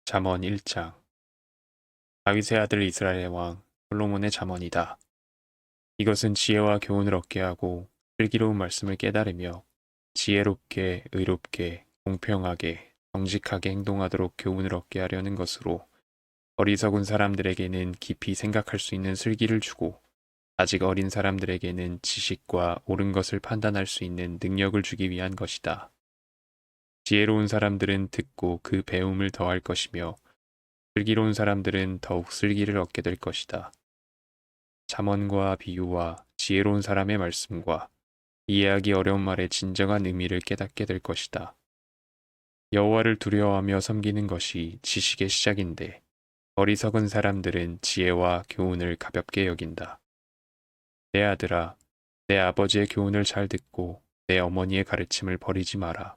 잠언 1장. 다윗의 아들 이스라엘의 왕 솔로몬의 잠언이다. 이것은 지혜와 교훈을 얻게 하고 슬기로운 말씀을 깨달으며 지혜롭게 의롭게 공평하게 정직하게 행동하도록 교훈을 얻게 하려는 것으로 어리석은 사람들에게는 깊이 생각할 수 있는 슬기를 주고 아직 어린 사람들에게는 지식과 옳은 것을 판단할 수 있는 능력을 주기 위한 것이다. 지혜로운 사람들은 듣고 그 배움을 더할 것이며 슬기로운 사람들은 더욱 슬기를 얻게 될 것이다. 잠언과 비유와 지혜로운 사람의 말씀과 이해하기 어려운 말의 진정한 의미를 깨닫게 될 것이다. 여호와를 두려워하며 섬기는 것이 지식의 시작인데 어리석은 사람들은 지혜와 교훈을 가볍게 여긴다. 내 아들아, 내 아버지의 교훈을 잘 듣고 내 어머니의 가르침을 버리지 마라.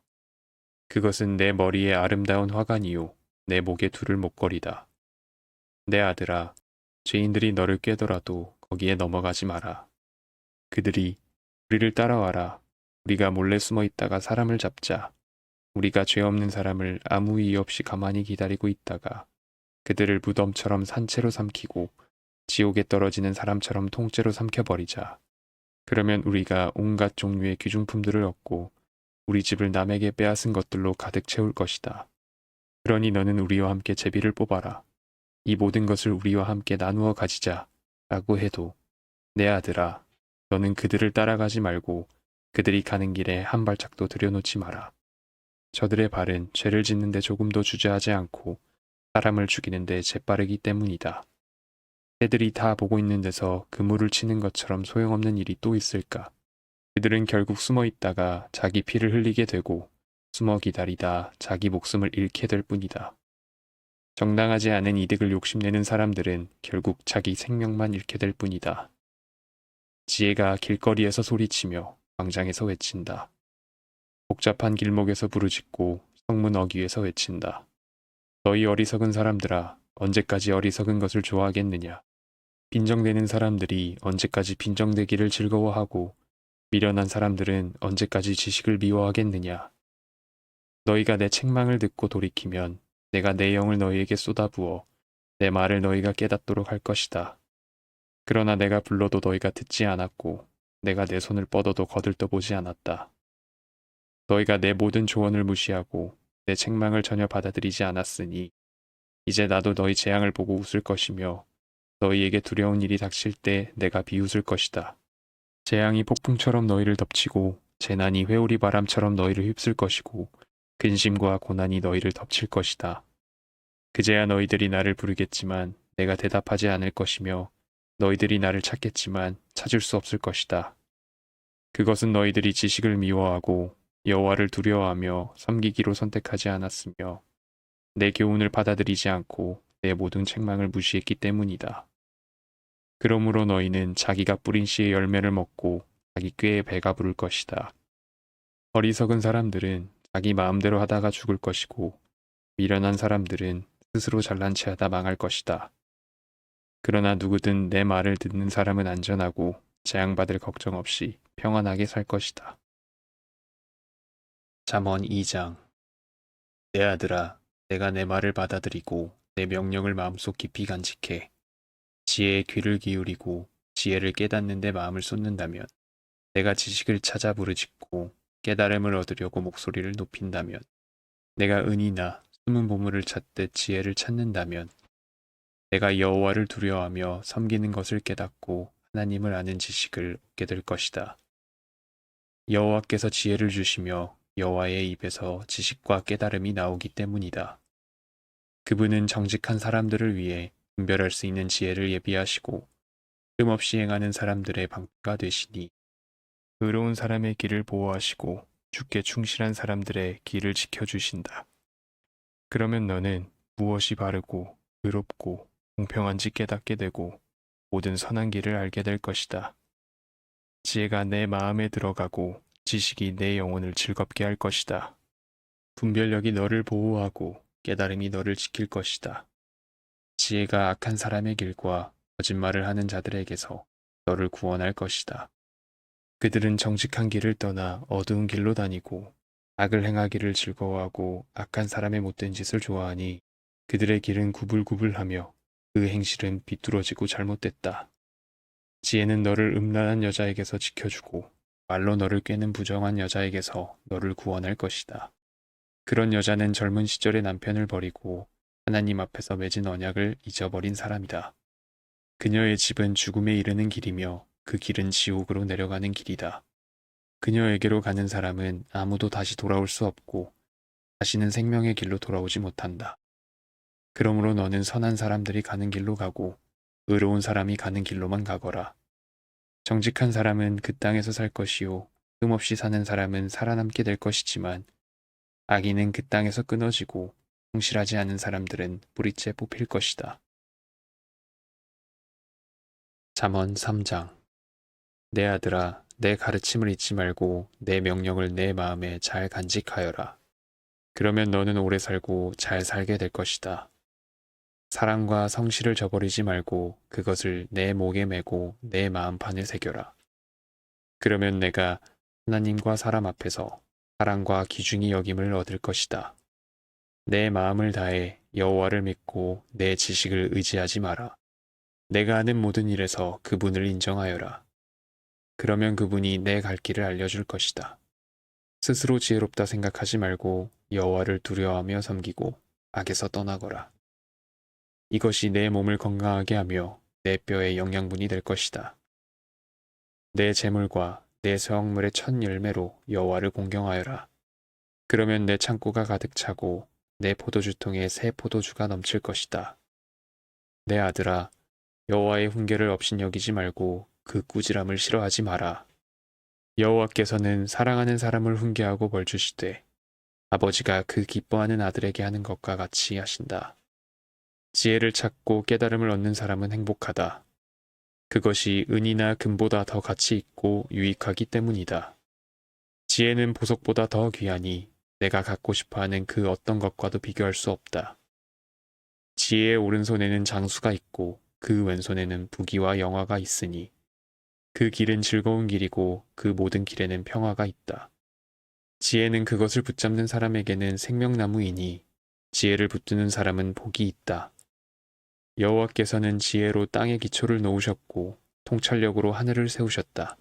그것은 내 머리에 아름다운 화관이요 내 목에 두를 목걸이다. 내 아들아, 죄인들이 너를 꾀더라도 거기에 넘어가지 마라. 그들이 우리를 따라와라. 우리가 몰래 숨어 있다가 사람을 잡자. 우리가 죄 없는 사람을 아무 이유 없이 가만히 기다리고 있다가 그들을 무덤처럼 산채로 삼키고 지옥에 떨어지는 사람처럼 통째로 삼켜버리자. 그러면 우리가 온갖 종류의 귀중품들을 얻고 우리 집을 남에게 빼앗은 것들로 가득 채울 것이다. 그러니 너는 우리와 함께 제비를 뽑아라. 이 모든 것을 우리와 함께 나누어 가지자. 라고 해도 내 아들아, 너는 그들을 따라가지 말고 그들이 가는 길에 한 발짝도 들여놓지 마라. 저들의 발은 죄를 짓는데 조금도 주저하지 않고 사람을 죽이는데 재빠르기 때문이다. 새들이 다 보고 있는 데서 그물을 치는 것처럼 소용없는 일이 또 있을까? 그들은 결국 숨어 있다가 자기 피를 흘리게 되고 숨어 기다리다 자기 목숨을 잃게 될 뿐이다. 정당하지 않은 이득을 욕심내는 사람들은 결국 자기 생명만 잃게 될 뿐이다. 지혜가 길거리에서 소리치며 광장에서 외친다. 복잡한 길목에서 부르짖고 성문 어귀에서 외친다. 너희 어리석은 사람들아, 언제까지 어리석은 것을 좋아하겠느냐? 빈정대는 사람들이 언제까지 빈정대기를 즐거워하고 미련한 사람들은 언제까지 지식을 미워하겠느냐? 너희가 내 책망을 듣고 돌이키면 내가 내 영을 너희에게 쏟아부어 내 말을 너희가 깨닫도록 할 것이다. 그러나 내가 불러도 너희가 듣지 않았고 내가 내 손을 뻗어도 거들떠보지 않았다. 너희가 내 모든 조언을 무시하고 내 책망을 전혀 받아들이지 않았으니 이제 나도 너희 재앙을 보고 웃을 것이며 너희에게 두려운 일이 닥칠 때 내가 비웃을 것이다. 재앙이 폭풍처럼 너희를 덮치고 재난이 회오리 바람처럼 너희를 휩쓸 것이고 근심과 고난이 너희를 덮칠 것이다. 그제야 너희들이 나를 부르겠지만 내가 대답하지 않을 것이며 너희들이 나를 찾겠지만 찾을 수 없을 것이다. 그것은 너희들이 지식을 미워하고 여호와를 두려워하며 섬기기로 선택하지 않았으며 내 교훈을 받아들이지 않고 내 모든 책망을 무시했기 때문이다. 그러므로 너희는 자기가 뿌린 씨의 열매를 먹고 자기 꾀에 배가 부를 것이다. 어리석은 사람들은 자기 마음대로 하다가 죽을 것이고 미련한 사람들은 스스로 잘난 체 하다 망할 것이다. 그러나 누구든 내 말을 듣는 사람은 안전하고 재앙받을 걱정 없이 평안하게 살 것이다. 잠언 2장. 내 아들아, 내가 내 말을 받아들이고 내 명령을 마음속 깊이 간직해 지혜의 귀를 기울이고 지혜를 깨닫는 데 마음을 쏟는다면 내가 지식을 찾아 부르짖고 깨달음을 얻으려고 목소리를 높인다면 내가 은이나 숨은 보물을 찾듯 지혜를 찾는다면 내가 여호와를 두려워하며 섬기는 것을 깨닫고 하나님을 아는 지식을 얻게 될 것이다. 여호와께서 지혜를 주시며 여호와의 입에서 지식과 깨달음이 나오기 때문이다. 그분은 정직한 사람들을 위해 분별할 수 있는 지혜를 예비하시고 흠없이 행하는 사람들의 방패가 되시니 의로운 사람의 길을 보호하시고 주께 충실한 사람들의 길을 지켜주신다. 그러면 너는 무엇이 바르고 의롭고 공평한지 깨닫게 되고 모든 선한 길을 알게 될 것이다. 지혜가 내 마음에 들어가고 지식이 내 영혼을 즐겁게 할 것이다. 분별력이 너를 보호하고 깨달음이 너를 지킬 것이다. 지혜가 악한 사람의 길과 거짓말을 하는 자들에게서 너를 구원할 것이다. 그들은 정직한 길을 떠나 어두운 길로 다니고 악을 행하기를 즐거워하고 악한 사람의 못된 짓을 좋아하니 그들의 길은 구불구불하며 그 행실은 비뚤어지고 잘못됐다. 지혜는 너를 음란한 여자에게서 지켜주고 말로 너를 꿰는 부정한 여자에게서 너를 구원할 것이다. 그런 여자는 젊은 시절의 남편을 버리고 하나님 앞에서 맺은 언약을 잊어버린 사람이다. 그녀의 집은 죽음에 이르는 길이며 그 길은 지옥으로 내려가는 길이다. 그녀에게로 가는 사람은 아무도 다시 돌아올 수 없고 다시는 생명의 길로 돌아오지 못한다. 그러므로 너는 선한 사람들이 가는 길로 가고 의로운 사람이 가는 길로만 가거라. 정직한 사람은 그 땅에서 살 것이요 흠없이 사는 사람은 살아남게 될 것이지만 악인은 그 땅에서 끊어지고 성실하지 않은 사람들은 뿌리째 뽑힐 것이다. 잠언 3장. 내 아들아, 내 가르침을 잊지 말고 내 명령을 내 마음에 잘 간직하여라. 그러면 너는 오래 살고 잘 살게 될 것이다. 사랑과 성실을 저버리지 말고 그것을 내 목에 메고 내 마음판에 새겨라. 그러면 내가 하나님과 사람 앞에서 사랑과 귀중히 여김을 얻을 것이다. 내 마음을 다해 여호와를 믿고 내 지식을 의지하지 마라. 내가 하는 모든 일에서 그분을 인정하여라. 그러면 그분이 내 갈 길을 알려줄 것이다. 스스로 지혜롭다 생각하지 말고 여호와를 두려워하며 섬기고 악에서 떠나거라. 이것이 내 몸을 건강하게 하며 내 뼈에 영양분이 될 것이다. 내 재물과 내 수확물의 첫 열매로 여호와를 공경하여라. 그러면 내 창고가 가득 차고 내 포도주통에 새 포도주가 넘칠 것이다. 내 아들아, 여호와의 훈계를 업신여기지 말고 그 꾸지람을 싫어하지 마라. 여호와께서는 사랑하는 사람을 훈계하고 벌 주시되 아버지가 그 기뻐하는 아들에게 하는 것과 같이 하신다. 지혜를 찾고 깨달음을 얻는 사람은 행복하다. 그것이 은이나 금보다 더 가치 있고 유익하기 때문이다. 지혜는 보석보다 더 귀하니 내가 갖고 싶어하는 그 어떤 것과도 비교할 수 없다. 지혜의 오른손에는 장수가 있고 그 왼손에는 부귀와 영화가 있으니 그 길은 즐거운 길이고 그 모든 길에는 평화가 있다. 지혜는 그것을 붙잡는 사람에게는 생명나무이니 지혜를 붙드는 사람은 복이 있다. 여호와께서는 지혜로 땅의 기초를 놓으셨고 통찰력으로 하늘을 세우셨다.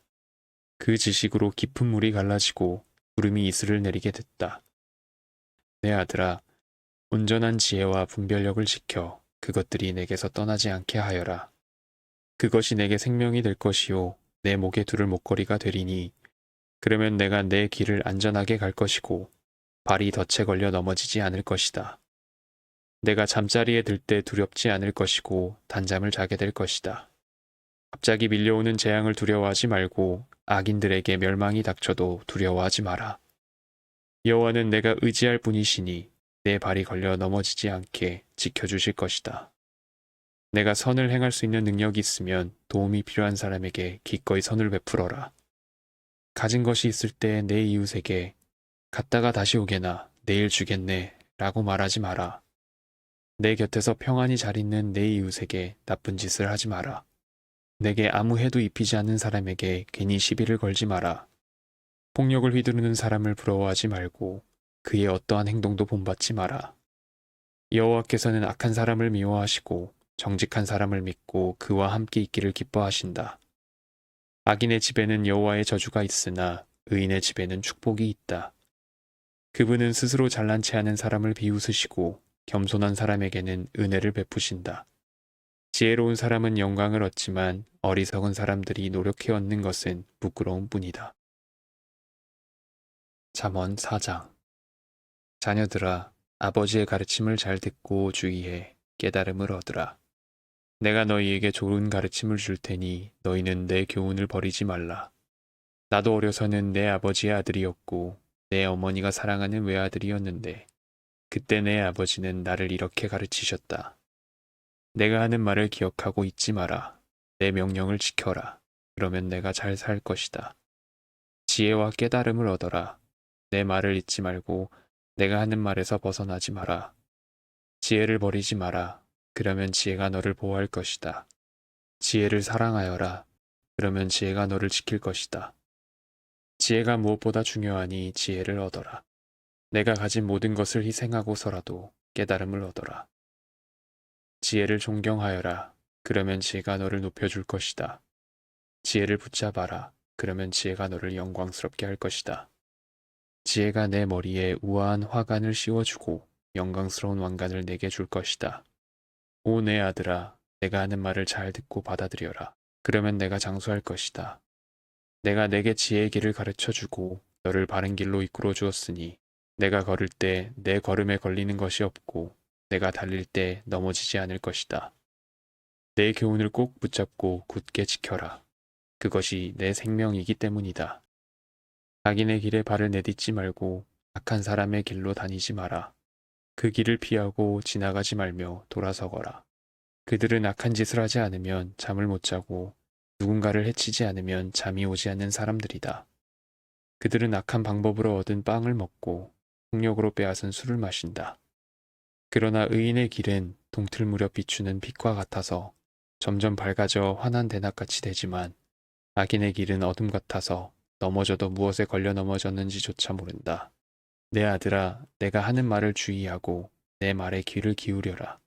그 지식으로 깊은 물이 갈라지고 구름이 이슬을 내리게 됐다. 내 아들아, 온전한 지혜와 분별력을 지켜 그것들이 내게서 떠나지 않게 하여라. 그것이 내게 생명이 될 것이요 내 목에 두를 목걸이가 되리니 그러면 내가 내 길을 안전하게 갈 것이고 발이 덫에 걸려 넘어지지 않을 것이다. 내가 잠자리에 들 때 두렵지 않을 것이고 단잠을 자게 될 것이다. 갑자기 밀려오는 재앙을 두려워하지 말고 악인들에게 멸망이 닥쳐도 두려워하지 마라. 여호와는 내가 의지할 분이시니 내 발이 걸려 넘어지지 않게 지켜주실 것이다. 내가 선을 행할 수 있는 능력이 있으면 도움이 필요한 사람에게 기꺼이 선을 베풀어라. 가진 것이 있을 때 내 이웃에게 갔다가 다시 오게나 내일 주겠네 라고 말하지 마라. 내 곁에서 평안히 잘 있는 내 이웃에게 나쁜 짓을 하지 마라. 내게 아무 해도 입히지 않는 사람에게 괜히 시비를 걸지 마라. 폭력을 휘두르는 사람을 부러워하지 말고 그의 어떠한 행동도 본받지 마라. 여호와께서는 악한 사람을 미워하시고 정직한 사람을 믿고 그와 함께 있기를 기뻐하신다. 악인의 집에는 여호와의 저주가 있으나 의인의 집에는 축복이 있다. 그분은 스스로 잘난 체하는 사람을 비웃으시고 겸손한 사람에게는 은혜를 베푸신다. 지혜로운 사람은 영광을 얻지만 어리석은 사람들이 노력해 얻는 것은 부끄러운 뿐이다. 잠언 4장. 자녀들아, 아버지의 가르침을 잘 듣고 주의해 깨달음을 얻으라. 내가 너희에게 좋은 가르침을 줄 테니 너희는 내 교훈을 버리지 말라. 나도 어려서는 내 아버지의 아들이었고 내 어머니가 사랑하는 외아들이었는데 그때 내 아버지는 나를 이렇게 가르치셨다. 내가 하는 말을 기억하고 잊지 마라. 내 명령을 지켜라. 그러면 내가 잘 살 것이다. 지혜와 깨달음을 얻어라. 내 말을 잊지 말고 내가 하는 말에서 벗어나지 마라. 지혜를 버리지 마라. 그러면 지혜가 너를 보호할 것이다. 지혜를 사랑하여라. 그러면 지혜가 너를 지킬 것이다. 지혜가 무엇보다 중요하니 지혜를 얻어라. 내가 가진 모든 것을 희생하고서라도 깨달음을 얻어라. 지혜를 존경하여라. 그러면 지혜가 너를 높여줄 것이다. 지혜를 붙잡아라. 그러면 지혜가 너를 영광스럽게 할 것이다. 지혜가 내 머리에 우아한 화관을 씌워주고 영광스러운 왕관을 내게 줄 것이다. 오 내 아들아, 내가 하는 말을 잘 듣고 받아들여라. 그러면 내가 장수할 것이다. 내가 내게 지혜의 길을 가르쳐주고 너를 바른 길로 이끌어 주었으니 내가 걸을 때 내 걸음에 걸리는 것이 없고 내가 달릴 때 넘어지지 않을 것이다. 내 교훈을 꼭 붙잡고 굳게 지켜라. 그것이 내 생명이기 때문이다. 자기네 길에 발을 내딛지 말고 악한 사람의 길로 다니지 마라. 그 길을 피하고 지나가지 말며 돌아서거라. 그들은 악한 짓을 하지 않으면 잠을 못 자고 누군가를 해치지 않으면 잠이 오지 않는 사람들이다. 그들은 악한 방법으로 얻은 빵을 먹고 폭력으로 빼앗은 술을 마신다. 그러나 의인의 길은 동틀 무렵 비추는 빛과 같아서 점점 밝아져 환한 대낮같이 되지만 악인의 길은 어둠 같아서 넘어져도 무엇에 걸려 넘어졌는지조차 모른다. 내 아들아, 내가 하는 말을 주의하고 내 말에 귀를 기울여라.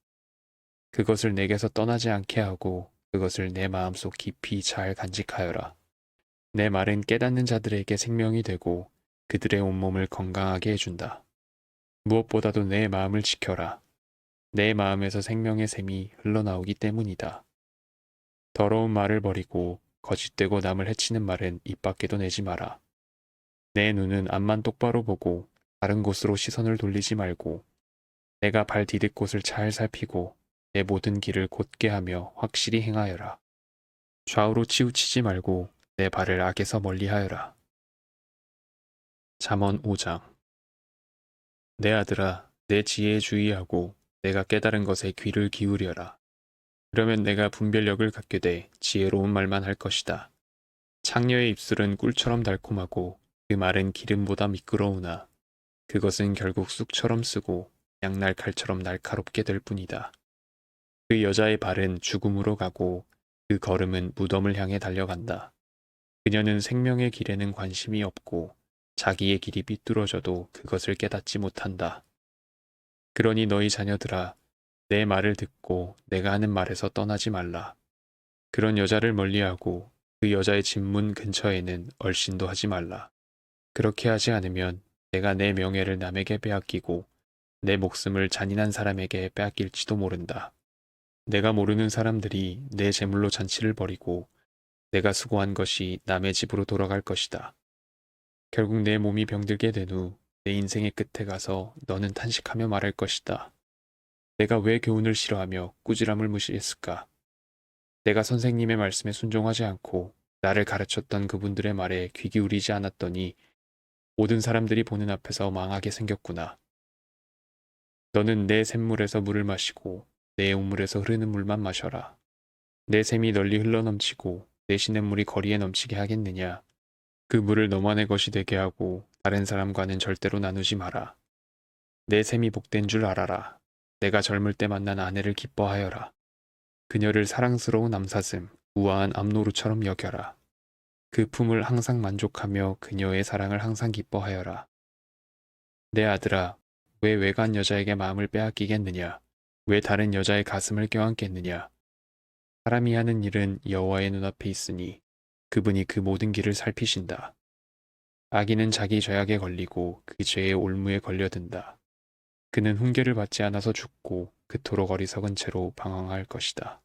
그것을 내게서 떠나지 않게 하고 그것을 내 마음속 깊이 잘 간직하여라. 내 말은 깨닫는 자들에게 생명이 되고 그들의 온몸을 건강하게 해준다. 무엇보다도 내 마음을 지켜라. 내 마음에서 생명의 샘이 흘러나오기 때문이다. 더러운 말을 버리고 거짓되고 남을 해치는 말은 입 밖에도 내지 마라. 내 눈은 앞만 똑바로 보고 다른 곳으로 시선을 돌리지 말고 내가 발 디딜 곳을 잘 살피고 내 모든 길을 곧게 하며 확실히 행하여라. 좌우로 치우치지 말고 내 발을 악에서 멀리하여라. 잠언 5장. 내 아들아, 내 지혜에 주의하고 내가 깨달은 것에 귀를 기울여라. 그러면 내가 분별력을 갖게 돼 지혜로운 말만 할 것이다. 창녀의 입술은 꿀처럼 달콤하고 그 말은 기름보다 미끄러우나 그것은 결국 쑥처럼 쓰고 양날 칼처럼 날카롭게 될 뿐이다. 그 여자의 발은 죽음으로 가고 그 걸음은 무덤을 향해 달려간다. 그녀는 생명의 길에는 관심이 없고 자기의 길이 삐뚤어져도 그것을 깨닫지 못한다. 그러니 너희 자녀들아, 내 말을 듣고 내가 하는 말에서 떠나지 말라. 그런 여자를 멀리하고 그 여자의 집문 근처에는 얼씬도 하지 말라. 그렇게 하지 않으면 내가 내 명예를 남에게 빼앗기고 내 목숨을 잔인한 사람에게 빼앗길지도 모른다. 내가 모르는 사람들이 내 재물로 잔치를 벌이고 내가 수고한 것이 남의 집으로 돌아갈 것이다. 결국 내 몸이 병들게 된 후 내 인생의 끝에 가서 너는 탄식하며 말할 것이다. 내가 왜 교훈을 싫어하며 꾸지람을 무시했을까? 내가 선생님의 말씀에 순종하지 않고 나를 가르쳤던 그분들의 말에 귀 기울이지 않았더니 모든 사람들이 보는 앞에서 망하게 생겼구나. 너는 내 샘물에서 물을 마시고 내 우물에서 흐르는 물만 마셔라. 내 샘이 널리 흘러넘치고 내 시냇물이 거리에 넘치게 하겠느냐. 그 물을 너만의 것이 되게 하고 다른 사람과는 절대로 나누지 마라. 내 샘이 복된 줄 알아라. 내가 젊을 때 만난 아내를 기뻐하여라. 그녀를 사랑스러운 암사슴, 우아한 암노루처럼 여겨라. 그 품을 항상 만족하며 그녀의 사랑을 항상 기뻐하여라. 내 아들아, 왜 외간 여자에게 마음을 빼앗기겠느냐? 왜 다른 여자의 가슴을 껴안겠느냐? 사람이 하는 일은 여호와의 눈앞에 있으니 그분이 그 모든 길을 살피신다. 악인은 자기 죄악에 걸리고 그 죄의 올무에 걸려든다. 그는 훈계를 받지 않아서 죽고 그토록 어리석은 채로 방황할 것이다.